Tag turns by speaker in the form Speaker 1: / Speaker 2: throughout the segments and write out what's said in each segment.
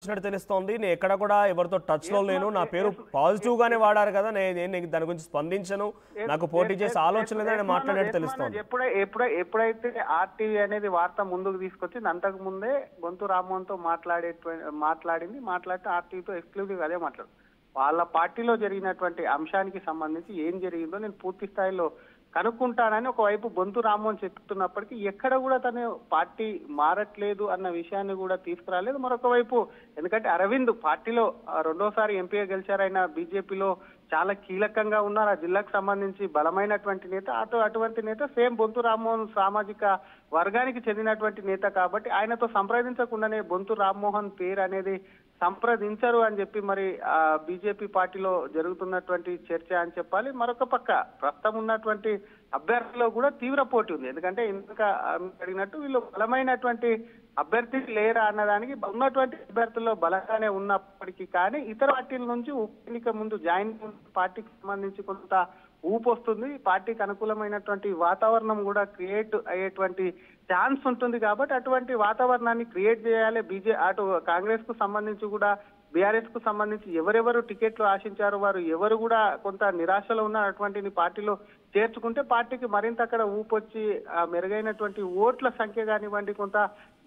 Speaker 1: తెలుస్తోంది. నేను ఎక్కడ కూడా ఎవరితో టచ్ లో లేను. నా పేరు పాజిటివ్ గానే వాడారు కదా, నేను దాని గురించి స్పందించను, నాకు పోటీ చేసే ఆలోచన లేదని మాట్లాడినట్టు తెలుస్తోంది.
Speaker 2: ఎప్పుడైతే ఆర్టీవీ అనేది వార్త ముందుకు తీసుకొచ్చింది, అంతకు ముందే గొంతు రామ్మోహన్ తో మాట్లాడితే ఆర్టీవీతో ఎక్స్క్లూజివ్ అదే మాట్లాడు. వాళ్ళ పార్టీలో జరిగినటువంటి అంశానికి సంబంధించి ఏం జరిగిందో నేను పూర్తి స్థాయిలో కనుక్కుంటానని ఒకవైపు బొంతు రామ్మోహన్ చెప్తున్నప్పటికీ ఎక్కడ కూడా తను పార్టీ మారట్లేదు అన్న విషయాన్ని కూడా తీసుకురాలేదు. మరొక వైపు ఎందుకంటే అరవింద్ పార్టీలో రెండోసారి ఎంపీగా గెలిచారు, ఆయన బీజేపీలో చాలా కీలకంగా ఉన్నారు, ఆ జిల్లాకు సంబంధించి బలమైనటువంటి నేత. అటువంటి నేత సేమ్ బొంతు రామ్మోహన్ సామాజిక వర్గానికి చెందినటువంటి నేత కాబట్టి ఆయనతో సంప్రదించకుండానే బొంతు రామ్మోహన్ పేరు అనేది సంప్రదించరు అని చెప్పి మరి బీజేపీ పార్టీలో జరుగుతున్నటువంటి చర్చ అని చెప్పాలి. మరొక పక్క ప్రస్తుతం ఉన్నటువంటి అభ్యర్థిలో కూడా తీవ్ర పోటీ ఉంది. ఎందుకంటే ఇంతక అడిగినట్టు వీళ్ళు బలమైనటువంటి అభ్యర్థి లేరా అన్నదానికి ఉన్నటువంటి అభ్యర్థుల్లో బలంగానే ఉన్నప్పటికీ కానీ ఇతర పార్టీల నుంచి ఎన్నిక ముందు జాయిన్ పార్టీకి సంబంధించి కొంత ఊపు వస్తుంది, పార్టీకి అనుకూలమైనటువంటి వాతావరణం కూడా క్రియేట్ అయ్యేటువంటి ఛాన్స్ ఉంటుంది. కాబట్టి అటువంటి వాతావరణాన్ని క్రియేట్ చేయాలి. అటు కాంగ్రెస్ కు సంబంధించి కూడా బీఆర్ఎస్ కు సంబంధించి ఎవరెవరు టికెట్లు ఆశించారు, వారు ఎవరు కూడా కొంత నిరాశలో ఉన్న అటువంటిని పార్టీలో చేర్చుకుంటే పార్టీకి మరింత అక్కడ ఊపొచ్చి మెరుగైనటువంటి ఓట్ల సంఖ్య కానివ్వండి, కొంత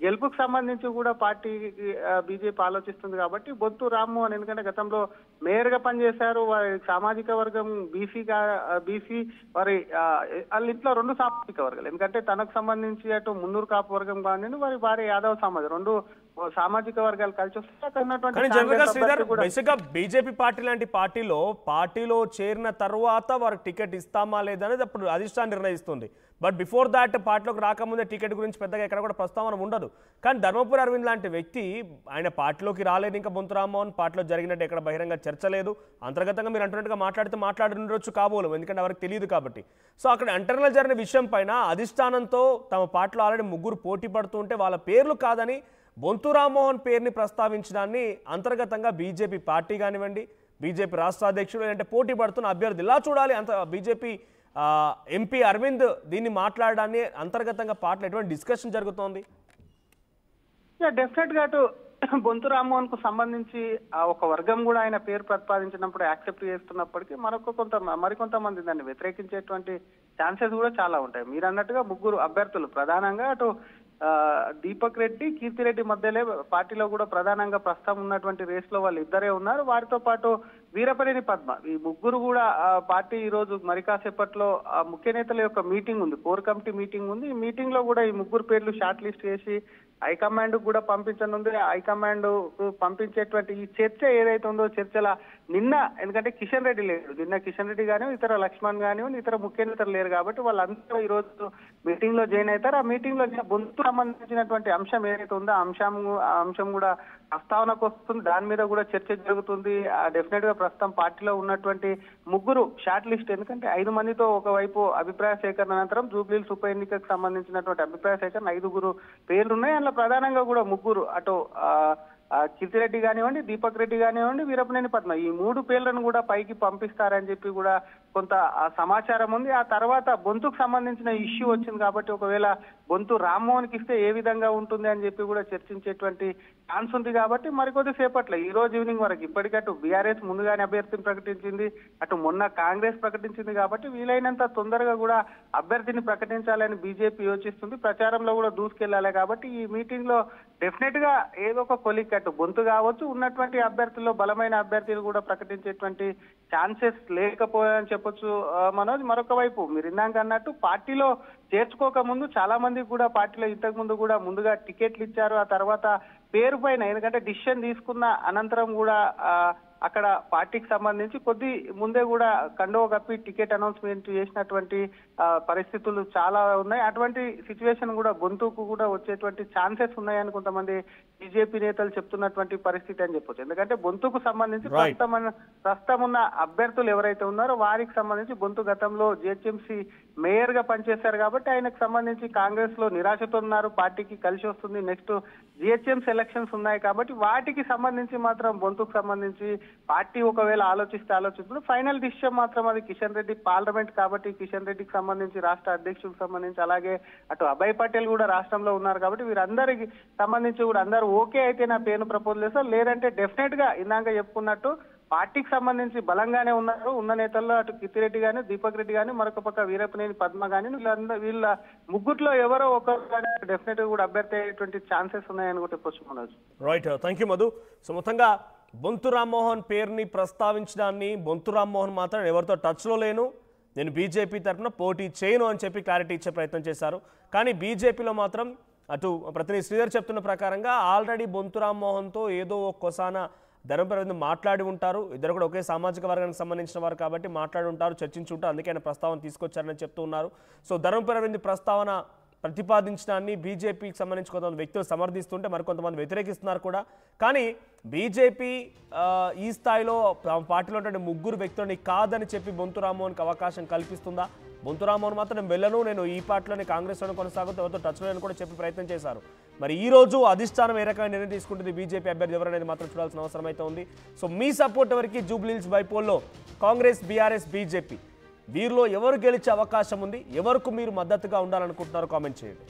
Speaker 2: గెలుపుకు సంబంధించి కూడా పార్టీకి బీజేపీ ఆలోచిస్తుంది. కాబట్టి బొంతు రామ్మోహన్ ఎందుకంటే గతంలో మేయర్ గా పనిచేశారు, వారి సామాజిక వర్గం బీసీ వారి వాళ్ళ ఇంట్లో రెండు సామాజిక వర్గాలు, ఎందుకంటే తనకు సంబంధించి అటు మున్నూరు కాపు వర్గం కానీ వారి భార్య యాదవ్ సమాజం రెండు సామాజిక వర్గాలు కలిసి
Speaker 1: వస్తే బీజేపీ పార్టీ లాంటి పార్టీలో చేరిన తర్వాత వారికి టికెట్ ఇస్తామా లేదనేది అప్పుడు అధిష్టానం నిర్ణయిస్తుంది. బట్ బిఫోర్ దాట్ పార్టీలోకి రాకముందే టికెట్ గురించి పెద్దగా ఎక్కడ కూడా ప్రస్తావన ఉండదు. కానీ ధర్మపురి అరవింద్ లాంటి వ్యక్తి ఆయన పార్టీలోకి రాలేదు, ఇంకా బొంతు రామ్మోహన్ పార్టీలో జరిగినట్టు ఎక్కడ బహిరంగ చర్చ లేదు. అంతర్గతంగా మీరు అంటున్నట్టుగా మాట్లాడుతుండొచ్చు కాబోలు, ఎందుకంటే ఎవరికి తెలియదు కాబట్టి. సో అక్కడ ఇంటర్నల్ జరిగిన విషయం పైన అధిష్టానంతో తమ పార్టీలో ఆల్రెడీ ముగ్గురు పోటీ పడుతుంటే వాళ్ళ పేర్లు కాదని బొంతు రామ్మోహన్ పేరుని ప్రస్తావించడాన్ని అంతర్గతంగా బీజేపీ పార్టీ కానివ్వండి, బీజేపీ రాష్ట్ర అధ్యక్షుడు అంటే పోటీ పడుతున్న అభ్యర్థి ఇలా చూడాలి. బీజేపీ ఎంపీ అరవింద్ దీన్ని మాట్లాడడాన్ని అంతర్గతంగా పార్టీలో ఎటువంటి డిస్కషన్ జరుగుతోంది?
Speaker 2: డెఫినెట్ గా అటు బొంతు రామ్మోహన్ కు సంబంధించి ఒక వర్గం కూడా ఆయన పేరు ప్రతిపాదించినప్పుడు యాక్సెప్ట్ చేస్తున్నప్పటికీ మరికొంతమంది దాన్ని వ్యతిరేకించేటువంటి ఛాన్సెస్ కూడా చాలా ఉంటాయి. మీరు అన్నట్టుగా ముగ్గురు అభ్యర్థులు ప్రధానంగా అటు దీపక్ రెడ్డి, కీర్తిరెడ్డి మధ్యలో పార్టీలో కూడా ప్రధానంగా ప్రస్తుతం ఉన్నటువంటి రేస్ లో వాళ్ళు ఇద్దరే ఉన్నారు. వారితో పాటు వీరపనేని పద్మ, ఈ ముగ్గురు కూడా పార్టీ ఈ రోజు మరి కాసేపట్లో ముఖ్య నేతల యొక్క మీటింగ్ ఉంది, కోర్ కమిటీ మీటింగ్ ఉంది. ఈ మీటింగ్ లో కూడా ఈ ముగ్గురు పేర్లు షార్ట్ లిస్ట్ చేసి హైకమాండ్ కూడా పంపించనుంది. హైకమాండ్ పంపించేటువంటి ఈ చర్చ ఏదైతే ఉందో చర్చల నిన్న ఎందుకంటే కిషన్ రెడ్డి లేడు, నిన్న కిషన్ రెడ్డి కానివ్వండి, ఇతర లక్ష్మణ్ కానివ్వండి, ఇతర ముఖ్య నేతలు లేరు కాబట్టి వాళ్ళందరూ ఈ రోజు మీటింగ్ లో జాయిన్ అవుతారు. ఆ మీటింగ్ లో బొంతు సంబంధించినటువంటి అంశం ఏదైతే ఉందో ఆ అంశం కూడా ప్రస్తావనకు వస్తుంది, దాని మీద కూడా చర్చ జరుగుతుంది. డెఫినెట్ గా ప్రస్తుతం పార్టీలో ఉన్నటువంటి ముగ్గురు షార్ట్ లిస్ట్, ఎందుకంటే 5 మందితో ఒకవైపు అభిప్రాయ సేకరణ అనంతరం జూబ్లీహిల్స్ ఉప ఎన్నికకు సంబంధించినటువంటి అభిప్రాయ సేకరణ 5 పేర్లు ఉన్నాయి. అందులో ప్రధానంగా కూడా ముగ్గురు అటు కీర్తిరెడ్డి కానివ్వండి, దీపక్ రెడ్డి కానివ్వండి, వీరపనేని పద్మ, ఈ 3 పేర్లను కూడా పైకి పంపిస్తారని చెప్పి కూడా కొంత సమాచారం ఉంది. ఆ తర్వాత బొంతుకు సంబంధించిన ఇష్యూ వచ్చింది కాబట్టి ఒకవేళ బొంతు రామ్మోహన్ కి ఇస్తే ఏ విధంగా ఉంటుంది అని చెప్పి కూడా చర్చించేటువంటి ఛాన్స్ ఉంది. కాబట్టి మరికొద్ది సేపట్లో ఈ రోజు ఈవినింగ్ వరకు ఇప్పటికీ అటు బీఆర్ఎస్ ముందుగానే అభ్యర్థిని ప్రకటించింది, అటు మొన్న కాంగ్రెస్ ప్రకటించింది. కాబట్టి వీలైనంత తొందరగా కూడా అభ్యర్థిని ప్రకటించాలని బీజేపీ యోచిస్తుంది, ప్రచారంలో కూడా దూసుకెళ్లాలి. కాబట్టి ఈ మీటింగ్ లో డెఫినెట్ గా ఏదో ఒక కొలిక్ అటు బొంతు కావచ్చు, ఉన్నటువంటి అభ్యర్థుల్లో బలమైన అభ్యర్థులు కూడా ప్రకటించేటువంటి ఛాన్సెస్ లేకపోయాయని చెప్పొచ్చు మనోజ్. మరొక వైపు మీరు ఇందాక అన్నట్టు పార్టీలో చేర్చుకోక ముందు చాలా మందికి కూడా పార్టీలో ఇంతకు ముందు కూడా ముందుగా టికెట్లు ఇచ్చారు. ఆ తర్వాత పేరు పైన ఎందుకంటే డిసిషన్ తీసుకున్న అనంతరం కూడా అక్కడ పార్టీకి సంబంధించి కొద్ది ముందే కూడా కండవ కప్పి టికెట్ అనౌన్స్మెంట్ చేసినటువంటి పరిస్థితులు చాలా ఉన్నాయి. అటువంటి సిచ్యువేషన్ కూడా బొంతుకు కూడా వచ్చేటువంటి ఛాన్సెస్ ఉన్నాయని కొంతమంది బీజేపీ నేతలు చెప్తున్నటువంటి పరిస్థితి అని చెప్పొచ్చు. ఎందుకంటే బొంతుకు సంబంధించి ప్రస్తుతం ఉన్న అభ్యర్థులు ఎవరైతే ఉన్నారో వారికి సంబంధించి బొంతు గతంలో జిహెచ్ఎంసీ మేయర్ గా పనిచేశారు కాబట్టి ఆయనకు సంబంధించి కాంగ్రెస్ లో నిరాశతో ఉన్నారు, పార్టీకి కలిసి వస్తుంది. నెక్స్ట్ జిహెచ్ఎంసీ ఎలక్షన్స్ ఉన్నాయి కాబట్టి వాటికి సంబంధించి మాత్రం బొంతుకు సంబంధించి పార్టీ ఒకవేళ ఆలోచిస్తుంది ఫైనల్ డిసిషన్ మాత్రం అది కిషన్ రెడ్డి పార్లమెంట్ కాబట్టి కిషన్ రెడ్డికి సంబంధించి రాష్ట్ర అధ్యక్షుడికి సంబంధించి అలాగే అటు అభయ్ పటేల్ కూడా రాష్ట్రంలో ఉన్నారు కాబట్టి వీరందరికి సంబంధించి కూడా అందరూ ఓకే అయితే నా పేరును ప్రపోజ్ చేస్తారు, లేదంటే డెఫినెట్ గా ఇందాక చెప్పుకున్నట్టు పార్టీకి సంబంధించి బలంగానే ఉన్నారు ఉన్న నేతల్లో అటు కితిరెడ్డి గాని దీపక్ రెడ్డి గాని మరొక పక్క వీరపనేని పద్మ గాని వీళ్ళ ముగ్గురులో ఎవరో ఒకరు డెఫినెట్ గా కూడా అభ్యర్థి అయ్యేటువంటి ఛాన్సెస్ ఉన్నాయని కూడా చెప్పొచ్చు.
Speaker 1: Right, thank you Madhu. So మొత్తంగా బొంతు రామ్మోహన్ పేరుని ప్రస్తావించడాన్ని, బొంతు రామ్మోహన్ మాత్రం ఎవరితో టచ్లో లేను, నేను బీజేపీ తరఫున పోటీ చేయను అని చెప్పి క్లారిటీ ఇచ్చే ప్రయత్నం చేశారు. కానీ బీజేపీలో మాత్రం అటు ప్రతినిధి శ్రీధర్ చెప్తున్న ప్రకారంగా ఆల్రెడీ బొంతు రామ్మోహన్తో ఏదో ఒక్కోసాన ధర్మపరవింద్ మాట్లాడి ఉంటారు, ఇద్దరు కూడా ఒకే సామాజిక వర్గానికి సంబంధించిన వారు కాబట్టి మాట్లాడి ఉంటారు, చర్చించుంటారు, అందుకే ఆయన ప్రస్తావన తీసుకొచ్చారని చెప్తూ ఉన్నారు. సో ధర్మపరవింద్ ప్రస్తావన ప్రతిపాదించడాన్ని బీజేపీకి సంబంధించి కొంతమంది వ్యక్తులు సమర్థిస్తుంటే మరికొంతమంది వ్యతిరేకిస్తున్నారు కూడా. కానీ బీజేపీ ఈ స్థాయిలో పార్టీలో ఉన్నటువంటి ముగ్గురు వ్యక్తులని కాదని చెప్పి బొంతు రామ్మోహన్కి అవకాశం కల్పిస్తుందా? బొంతు రామ్మోహన్ మాత్రం నేను వెళ్ళను, నేను ఈ పార్టీలోనే కాంగ్రెస్లోనే కొనసాగుతూ ఎవరితో టచ్లో అని కూడా చెప్పి ప్రయత్నం చేశారు. మరి ఈ రోజు అధిష్టానం ఏ రకమైన నిర్ణయం తీసుకుంటుంది, బీజేపీ అభ్యర్థి ఎవరనేది మాత్రం చూడాల్సిన అవసరం అయితే ఉంది. సో మీ సపోర్ట్ ఎవరికి జూబ్లీహిల్స్ బైపోల్లో కాంగ్రెస్, బీఆర్ఎస్, బీజేపీ వీరిలో ఎవరు గెలిచే అవకాశం ఉంది, ఎవరికి మీరు మద్దతుగా ఉండాలనుకుంటున్నారో కామెంట్ చేయండి.